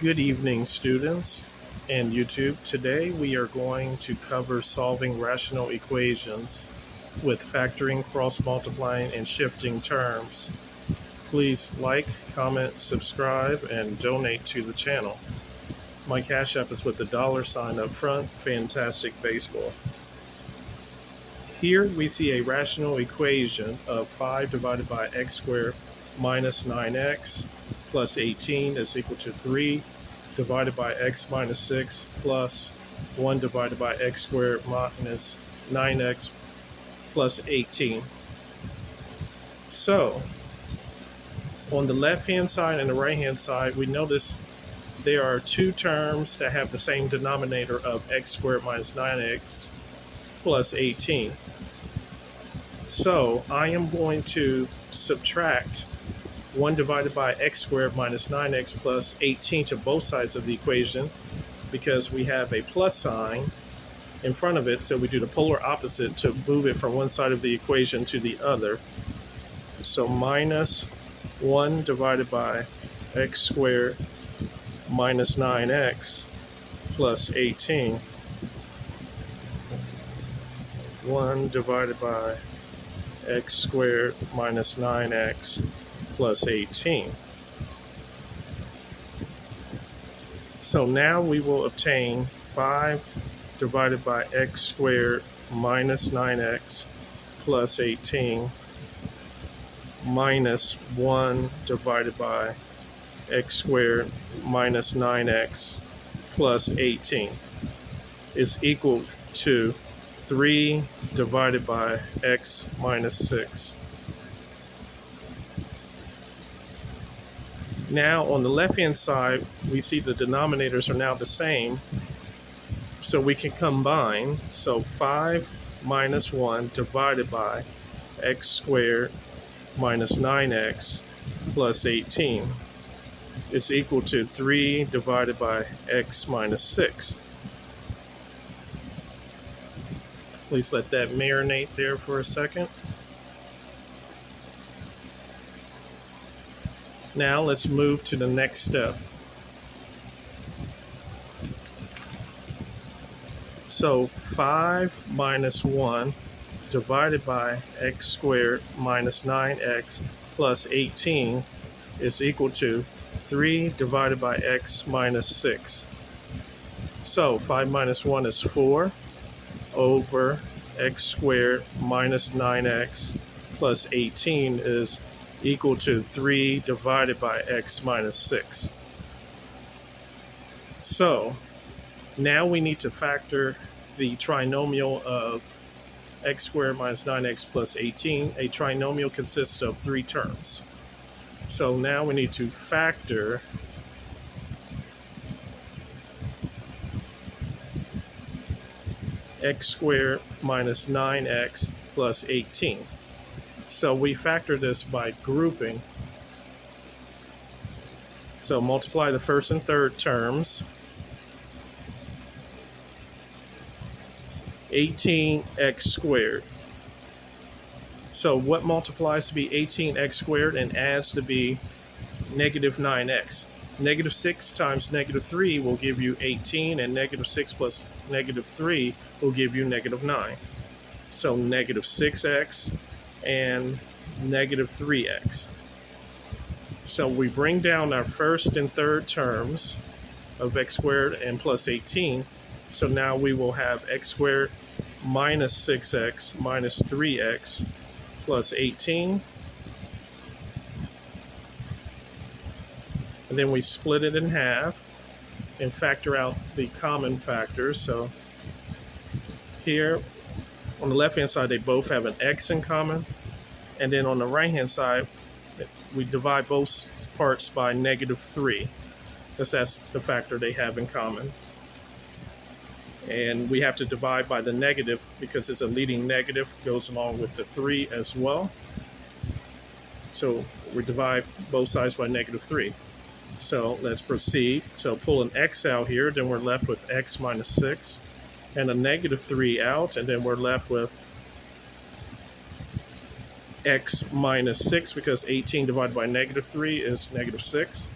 Good evening, students and YouTube. Today we are going to cover solving rational equations with factoring, cross multiplying, and shifting terms. Please like, comment, subscribe, and donate to the channel. My Cash App is with the $sign up front, Fantastic Baseball. Here we see a rational equation of 5 divided by x squared minus 9x plus 18 is equal to 3 divided by x minus 6 plus 1 divided by x squared minus 9x plus 18. So, on the left-hand side and the right-hand side, we notice there are two terms that have the same denominator of x squared minus 9x plus 18. So, I am going to subtract 1 divided by x squared minus 9x plus 18 to both sides of the equation because we have a plus sign in front of it, so we do the polar opposite to move it from one side of the equation to the other. So minus 1 divided by x squared minus 9x plus 18. 1 divided by x squared minus 9x plus 18. So now we will obtain 5 divided by x squared minus 9x plus 18 minus 1 divided by x squared minus 9x plus 18 is equal to 3 divided by x minus 6. Now on the left-hand side, we see the denominators are now the same, so we can combine. So 5 minus 1 divided by x squared minus 9x plus 18 is equal to 3 divided by x minus 6. Please let that marinate there for a second. Now let's move to the next step. So 5 minus 1 divided by x squared minus 9x plus 18 is equal to 3 divided by x minus 6. So 5 minus 1 is 4 over x squared minus 9x plus 18 is equal to 3 divided by x minus 6. So now we need to factor the trinomial of x squared minus 9x plus 18. A trinomial consists of 3 terms. So now we need to factor x squared minus 9x plus 18. So we factor this by grouping. So multiply the first and third terms. 18x squared. So what multiplies to be 18x squared and adds to be negative 9x? Negative 6 times negative 3 will give you 18, and negative 6 plus negative 3 will give you negative 9. So negative 6x and negative 3x. So we bring down our first and third terms of x squared and plus 18. So now we will have x squared minus 6x minus 3x plus 18. And then we split it in half and factor out the common factors. So here on the left-hand side, they both have an x in common. And then on the right-hand side, we divide both parts by negative 3, because that's the factor they have in common. And we have to divide by the negative because it's a leading negative, goes along with the 3 as well. So we divide both sides by negative 3. So let's proceed. So pull an x out here, then we're left with x minus 6. And a negative 3 out, and then we're left with x minus 6, because 18 divided by negative 3 is negative 6.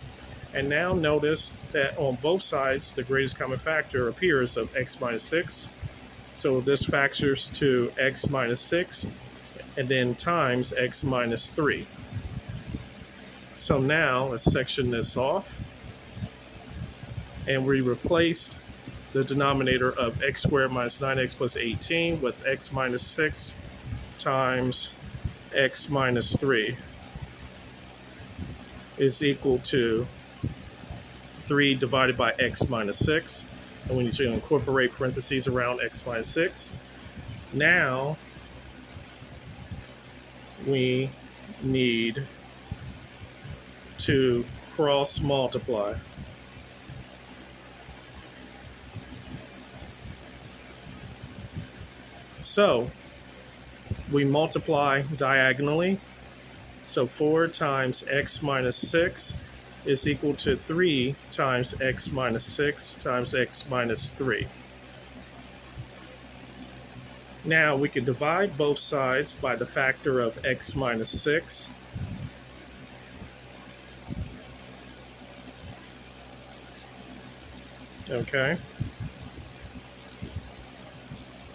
And now notice that on both sides, the greatest common factor appears of x minus 6. So this factors to x minus 6 and then times x minus 3. So now let's section this off. And we replaced the denominator of x squared minus 9x plus 18 with x minus 6 times x minus 3 is equal to 3 divided by x minus 6. And we need to incorporate parentheses around x minus 6. Now we need to cross multiply. So we multiply diagonally. So 4 times x minus 6 is equal to 3 times x minus 6 times x minus 3. Now we can divide both sides by the factor of x minus 6. Okay.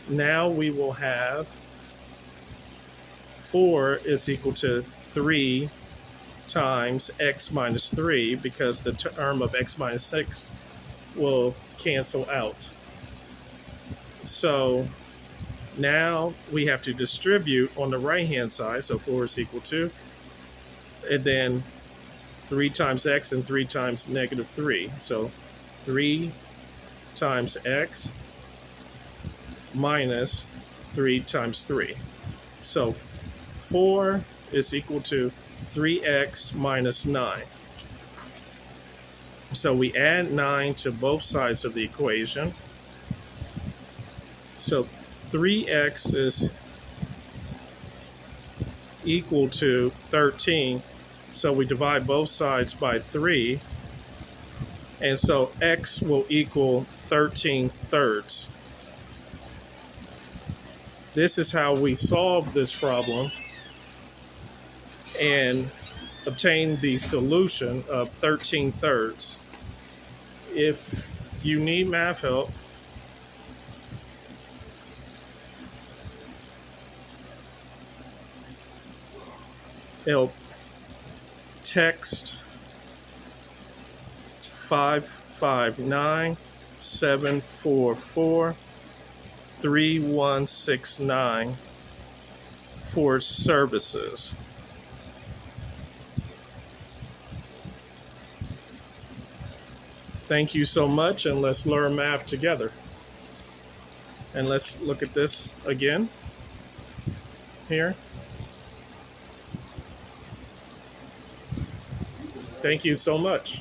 Now we will have 4 is equal to 3 times x minus 3 because the term of x minus 6 will cancel out. So now we have to distribute on the right hand side. So 4 is equal to, and then 3 times x and 3 times negative 3. So 3 times x minus 3 times 3. So 4 is equal to 3x minus 9. So we add 9 to both sides of the equation. So 3x is equal to 13. So we divide both sides by 3. And so x will equal 13 thirds. This is how we solve this problem and obtain the solution of 13 thirds. If you need math help, help text 559-744-3169 for services. Thank you so much, and let's learn math together. And let's look at this again here. Thank you so much.